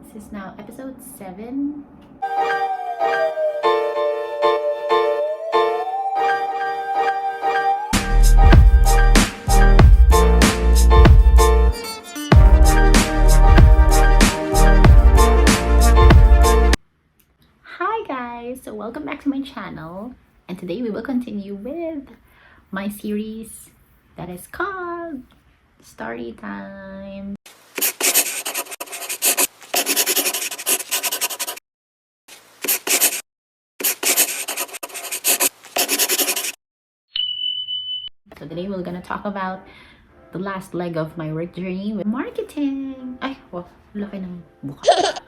This is now episode 7. Hi guys, so welcome back to my channel, and today we will continue with my series that is called Story Time. So today we're gonna talk about the last leg of my work journey with marketing. Ay, wow, laki ng buka.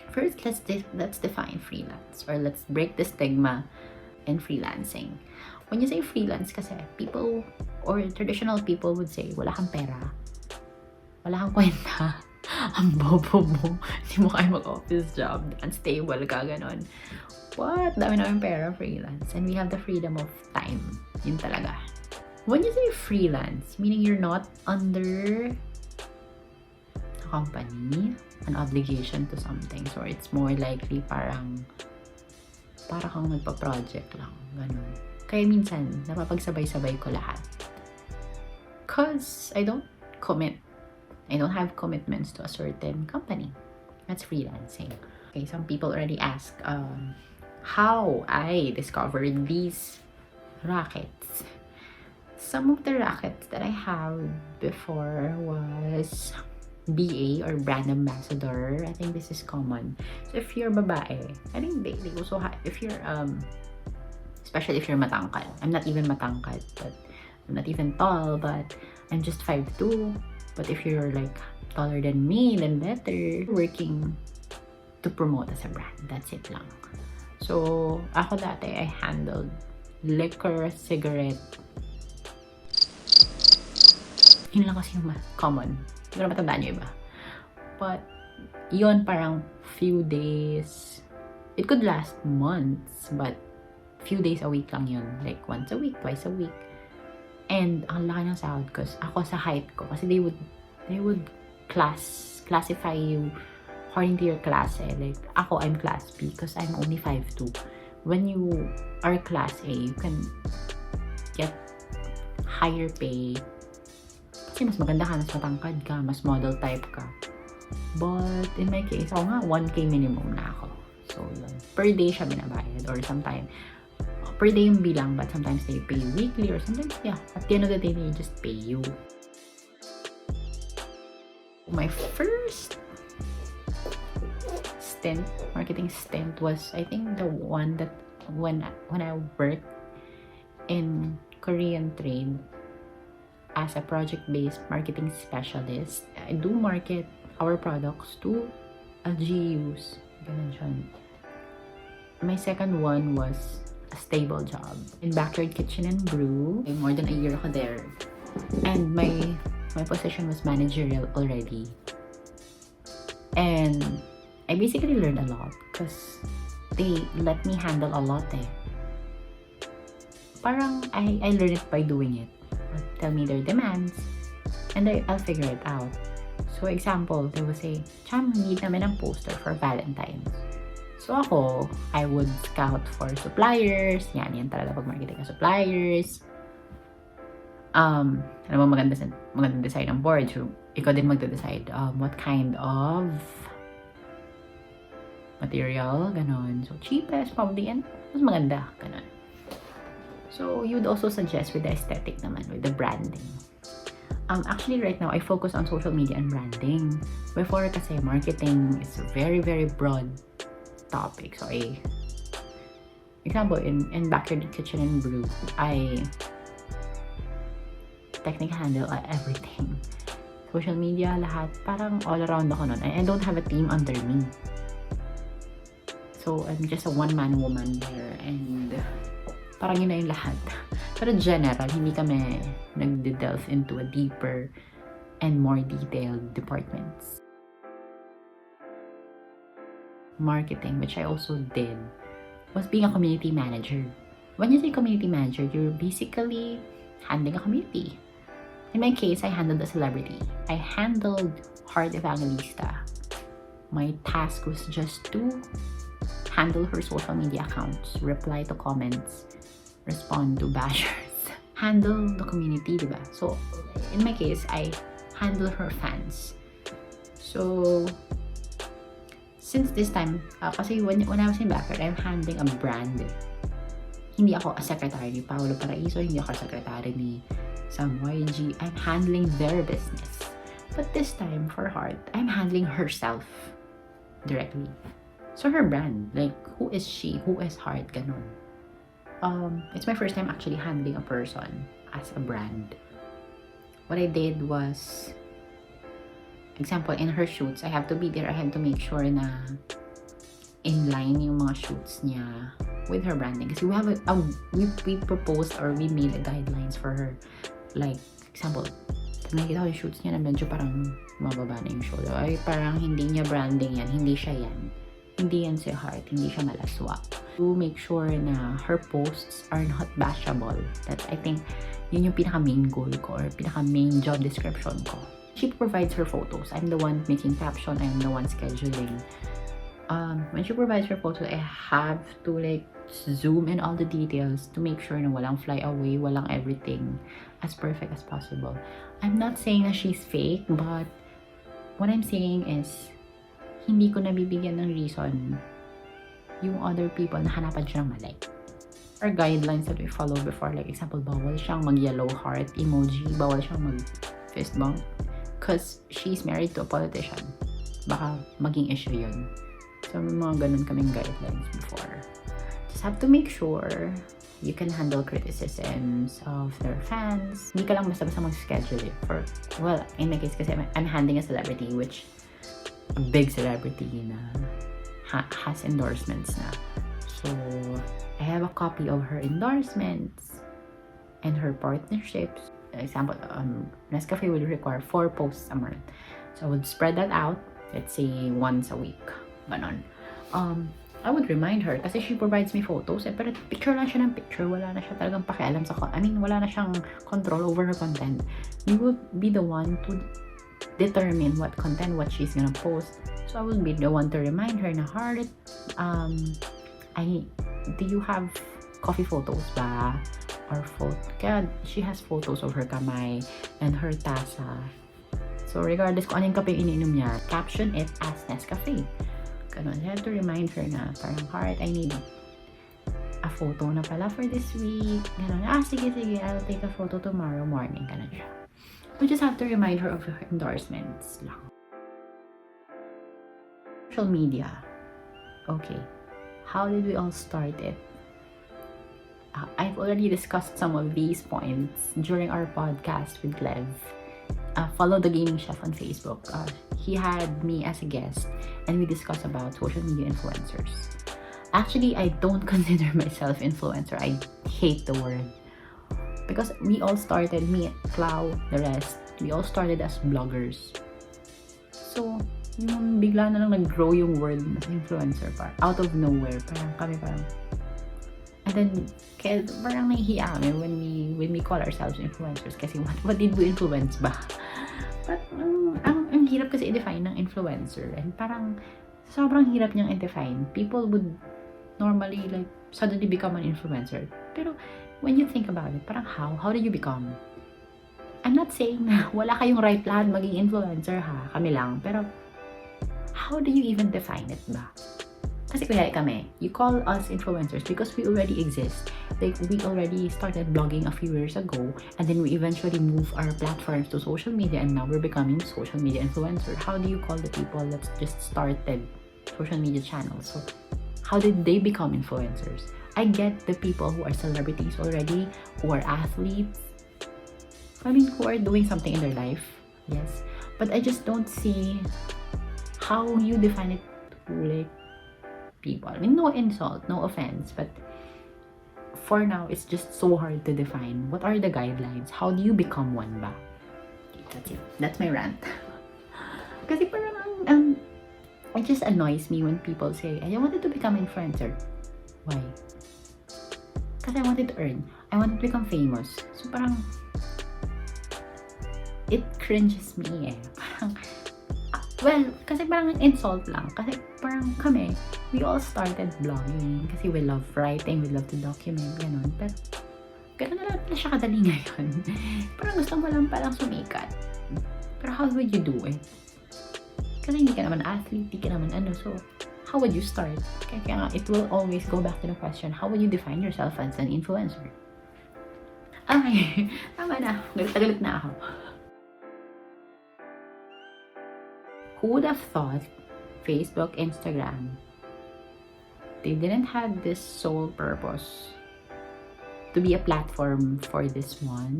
First, let's define freelance, or let's break the stigma in freelancing. When you say freelance kasi, people or traditional people would say, wala kang pera, wala kang kwenta, ang bobo mo, hindi mo kaya mag-office job, unstable ka, ganon. What? Dami namin pera, freelance. And we have the freedom of time. Yun talaga. When you say freelance, meaning you're not under a company, an obligation to something. So it's more likely parang kang nagpa-project lang. Ganun. Kaya minsan, napapagsabay-sabay ko lahat. Cause I don't commit. I don't have commitments to a certain company. That's freelancing. Okay, some people already ask how I discovered these rackets. Some of the rackets that I have before was BA or brand ambassador. I think this is common. So if you're babae, I think they also have, if you're especially if you're matangkad. I'm not even matangkad, but I'm not even tall, but I'm just 5'2". But if you're like taller than me, then better. Working to promote as a brand. That's it lang. So ako dati, I handled liquor, cigarette. Yun lang kasi yung common. Hindi ko na matandaan yung iba. But, yun parang few days. It could last months, but few days a week lang yun. Like, once a week, twice a week. And, ang laki ng sahod ko. Ako sa height ko. Kasi they would classify you according to your class eh. Like, ako, I'm class B because I'm only 5'2". When you are class A, you can get higher pay. Kasi mas maganda ka, mas matangkad ka, mas model type ka. But in my case, ako nga, 1K minimum na ako. So, yun. Per day siya binabayad. Or sometimes, per day yung bilang, but sometimes they pay weekly, or sometimes, yeah, at the end of the day, they just pay you. My first marketing stint was, I think, the one that when I worked in Korean trade as a project-based marketing specialist. I do market our products to LGUs. Ganun siya. My second one was a stable job in Backyard Kitchen and Brew. More than a year ako there. And my position was managerial already. And I basically learned a lot because they let me handle a lot eh. Parang I learned it by doing it. Tell me their demands, and I'll figure it out. So example, they will say, Cham, need namin ng poster for Valentine's. So ako, I would scout for suppliers. Yan talaga pag marketing ka suppliers. Ano mo maganda design ng board. So ikaw din magde-decide what kind of material, ganon. So cheapest probably, and mas maganda, ganon. So, you would also suggest with the aesthetic naman, with the branding. Actually, right now, I focus on social media and branding. Before, kasi marketing is a very, very broad topic. So, example, in Backyard Kitchen and Brew, I technically handle everything. Social media, lahat. Parang all around ako nun. I don't have a team under me. So, I'm just a one-man woman there, and parang yun na yung lahat. Pero general, hindi kami nag-delve into a deeper and more detailed departments. Marketing, which I also did, was being a community manager. When you say community manager, you're basically handling a community. In my case, I handled a celebrity. I handled Heart Evangelista. My task was just to handle her social media accounts, reply to comments, respond to bashers, handle the community, diba? So, in my case, I handle her fans. So, since this time, kasi when I was in Backer, I'm handling a brand. Hindi ako a secretary ni Paolo Paraiso, hindi ako a secretary ni Sam YG. I'm handling their business. But this time, for Heart, I'm handling herself directly. So her brand, like, who is she? Who is Heart? Ganon. It's my first time actually handling a person as a brand. What I did was, example, in her shoots, I have to be there. I have to make sure na in line yung mga shoots niya with her branding. Kasi we have we proposed or we made guidelines for her. Like, example, nakikita ko yung shoots niya na medyo parang mababa na yung shoulder. Ay, parang hindi niya branding yan. Hindi siya yan. Hindi yan si Heart. Hindi siya malaswa. To make sure na her posts are not bashable. That I think yun yung pinaka-main goal ko or pinaka-main job description ko. She provides her photos. I'm the one making caption. I'm the one scheduling. When she provides her photos, I have to like zoom in all the details to make sure na walang fly away, walang everything as perfect as possible. I'm not saying that she's fake, but what I'm saying is hindi ko nabibigyan ng reason yung other people na hanapan siya ng mali. Or guidelines that we follow before, like example, bawal siyang mag-yellow heart emoji, bawal siyang mag-fist bump because she's married to a politician. Baka maging issue yun. So, may mga ganun kaming guidelines before. Just have to make sure you can handle criticisms of their fans. Hindi ka lang basta-basta mag-schedule it. For, well, in my case kasi I'm handling a celebrity, which a big celebrity na has endorsements na. So, I have a copy of her endorsements and her partnerships. Example, Nescafe will require 4 posts a month. So, I would spread that out, let's say once a week. Ganon. I would remind her kasi she provides me photos pero picture lang siya ng picture, wala na siya talagang pakialam sa wala na siyang control over her content. You will be the one to determine what content, what she's gonna post. So I will be the one to remind her na Heart, do you have coffee photos ba? Or kaya she has photos of her kamay and her tasa. So regardless kung anong kape iniinom niya, caption it as Nescafe. Ganon. You have to remind her na parang Heart, I need a photo na pala for this week. Ganon. Sige, I'll take a photo tomorrow morning. Ganon siya. We just have to remind her of her endorsements lang. Social media. Okay. How did we all start it? I've already discussed some of these points during our podcast with Lev. Follow the Gaming Chef on Facebook. He had me as a guest and we discussed about social media influencers. Actually, I don't consider myself influencer. I hate the word. Because we all started, me, Clau, the rest, we all started as bloggers. So, yung bigla na lang nag-grow yung word na influencer out of nowhere. Parang and then, kaya parang nahihiya kami when we call ourselves influencers kasi what did we influence ba? But ang hirap kasi i-define ng influencer and parang sobrang hirap niyang i-define. People would normally like suddenly become an influencer. Pero when you think about it, parang how did you become? I'm not saying na wala kayong right lahat maging influencer ha, kami lang. Pero how do you even define it ba? Kasi kaya kami, you call us influencers because we already exist. Like, we already started blogging a few years ago and then we eventually move our platforms to social media and now we're becoming social media influencers. How do you call the people that just started social media channels? So, how did they become influencers? I get the people who are celebrities already, who are athletes, who are doing something in their life, yes. But I just don't see how you define it to, like, people. No insult, no offense, but for now, it's just so hard to define. What are the guidelines? How do you become one ba? Okay, that's it. That's my rant. Kasi parang, it just annoys me when people say, I wanted to become an influencer. Why? Kasi I wanted to earn. I wanted to become famous. So parang, it cringes me eh. Parang, well, kasi parang insult lang. Kasi parang kami, we all started blogging. Kasi we love writing, we love to document, gano'n. Pero, gano'n na lang pala siya kadali ngayon. Parang gusto mo lang parang sumikat. Pero how would you do it? Kasi hindi ka naman athlete, hindi ka naman ano. So, how would you start? Kaya nga, it will always go back to the question, how would you define yourself as an influencer? Okay, tama na. Galit na ako. Who would have thought Facebook, Instagram, they didn't have this sole purpose to be a platform for this one,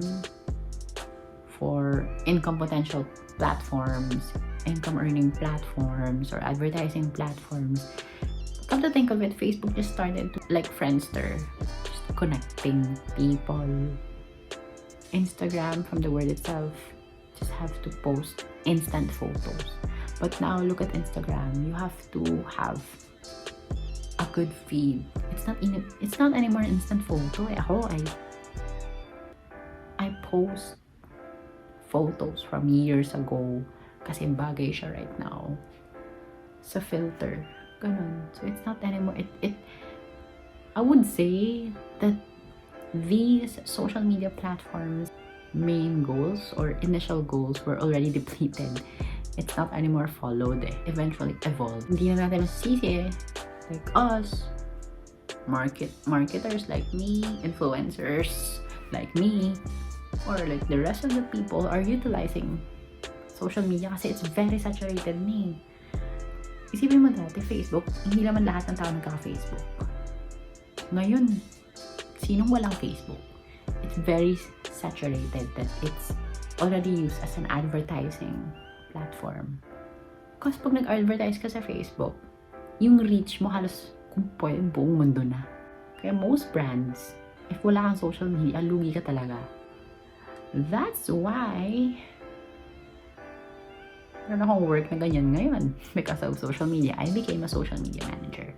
for income potential platforms, income earning platforms, or advertising platforms. Come to think of it, Facebook just started to, like Friendster, just connecting people. Instagram, from the word itself, just have to post instant photos. But now look at Instagram, you have to have a good feed. It's not anymore instant photo. I post photos from years ago kasi bagay siya right now sa filter. Ganun. So it's not anymore. I would say that these social media platforms main goals or initial goals were already depleted. It's not anymore followed. Eventually evolved. Hindi na natin masisi like us, marketers like me, influencers like me, or like the rest of the people are utilizing social media kasi it's very saturated na. Isipin mo dati, Facebook, hindi naman lahat ng tao nagka-Facebook. Ngayon, sinong walang Facebook? It's very saturated that it's already used as an advertising platform. Kasi pag nag-advertise ka sa Facebook, yung reach mo halos kung pwede buong mundo na. Kaya most brands, if wala kang social media, lugi ka talaga. That's why meron akong work na ganyan ngayon because of social media. I became a social media manager.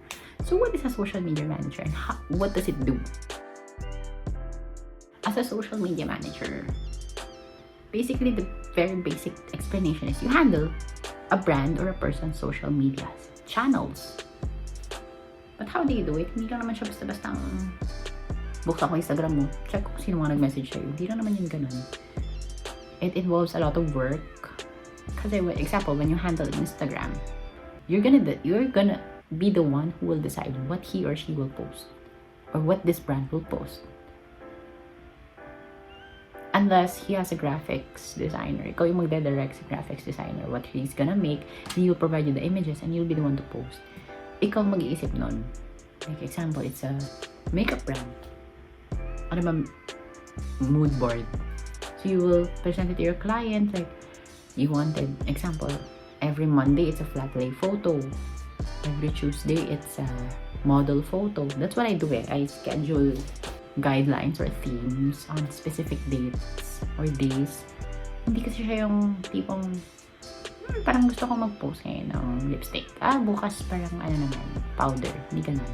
So what is a social media manager and what does it do? As a social media manager, basically the very basic explanation is you handle a brand or a person's social media channels. But how do you do it? Hindi lang naman siya basta-basta buksan ko Instagram mo, check kung sino mga nag-message sa'yo. Hindi lang naman yun ganun. It involves a lot of work. Kasi, example, when you handle Instagram, you're gonna be the one who will decide what he or she will post or what this brand will post. Unless he has a graphics designer. Ikaw yung magde-direct sa graphics designer. What he's gonna make, he will provide you the images and you'll be the one to post. Ikaw mag-iisip nun. Like example, it's a makeup brand. Ano ba? Mood board. So you will present it to your client like, you wanted, example, every Monday it's a flat lay photo. Every Tuesday it's a model photo. That's what I do eh. I schedule guidelines or themes on specific dates or days. Hindi kasi siya yung tipong parang gusto ko mag-post ngayon ng lipstick. Bukas parang ano naman, powder. Hindi ganun.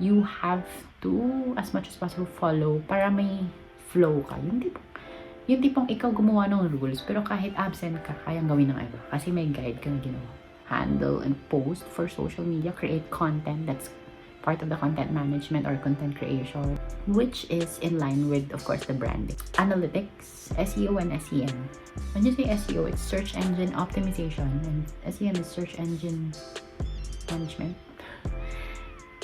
You have to, as much as possible, follow para may flow ka. Yung tipong ikaw gumawa ng rules, pero kahit absent ka, kayang gawin ng iba. Kasi may guide ka na ginawa. Handle and post for social media, create content that's part of the content management or content creation, which is in line with, of course, the branding. Analytics, SEO and SEM. When you say SEO, it's search engine optimization, and SEM is search engine management.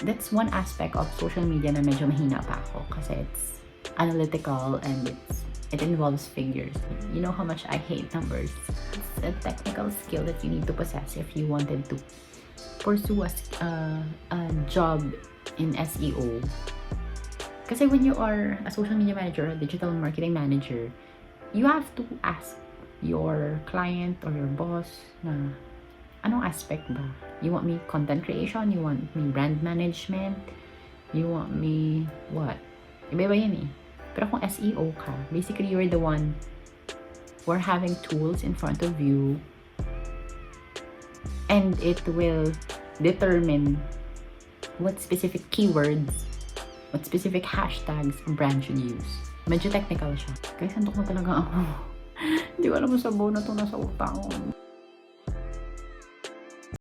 That's one aspect of social media na medyo mahina pa ako kasi it's analytical and it involves figures. You know how much I hate numbers. It's a technical skill that you need to possess if you wanted to pursue a job in SEO. Kasi when you are a social media manager, a digital marketing manager, you have to ask your client or your boss na anong aspect ba? You want me content creation? You want me brand management? You want me what? Iba-iba yan eh. Pero kung SEO ka, basically you're the one who are having tools in front of you and it will determine what specific keywords, what specific hashtags a brand should use. Medyo technical siya. Guys, antok na talaga ako. Hindi ko alam sa sabaw na itong nasa utang ko.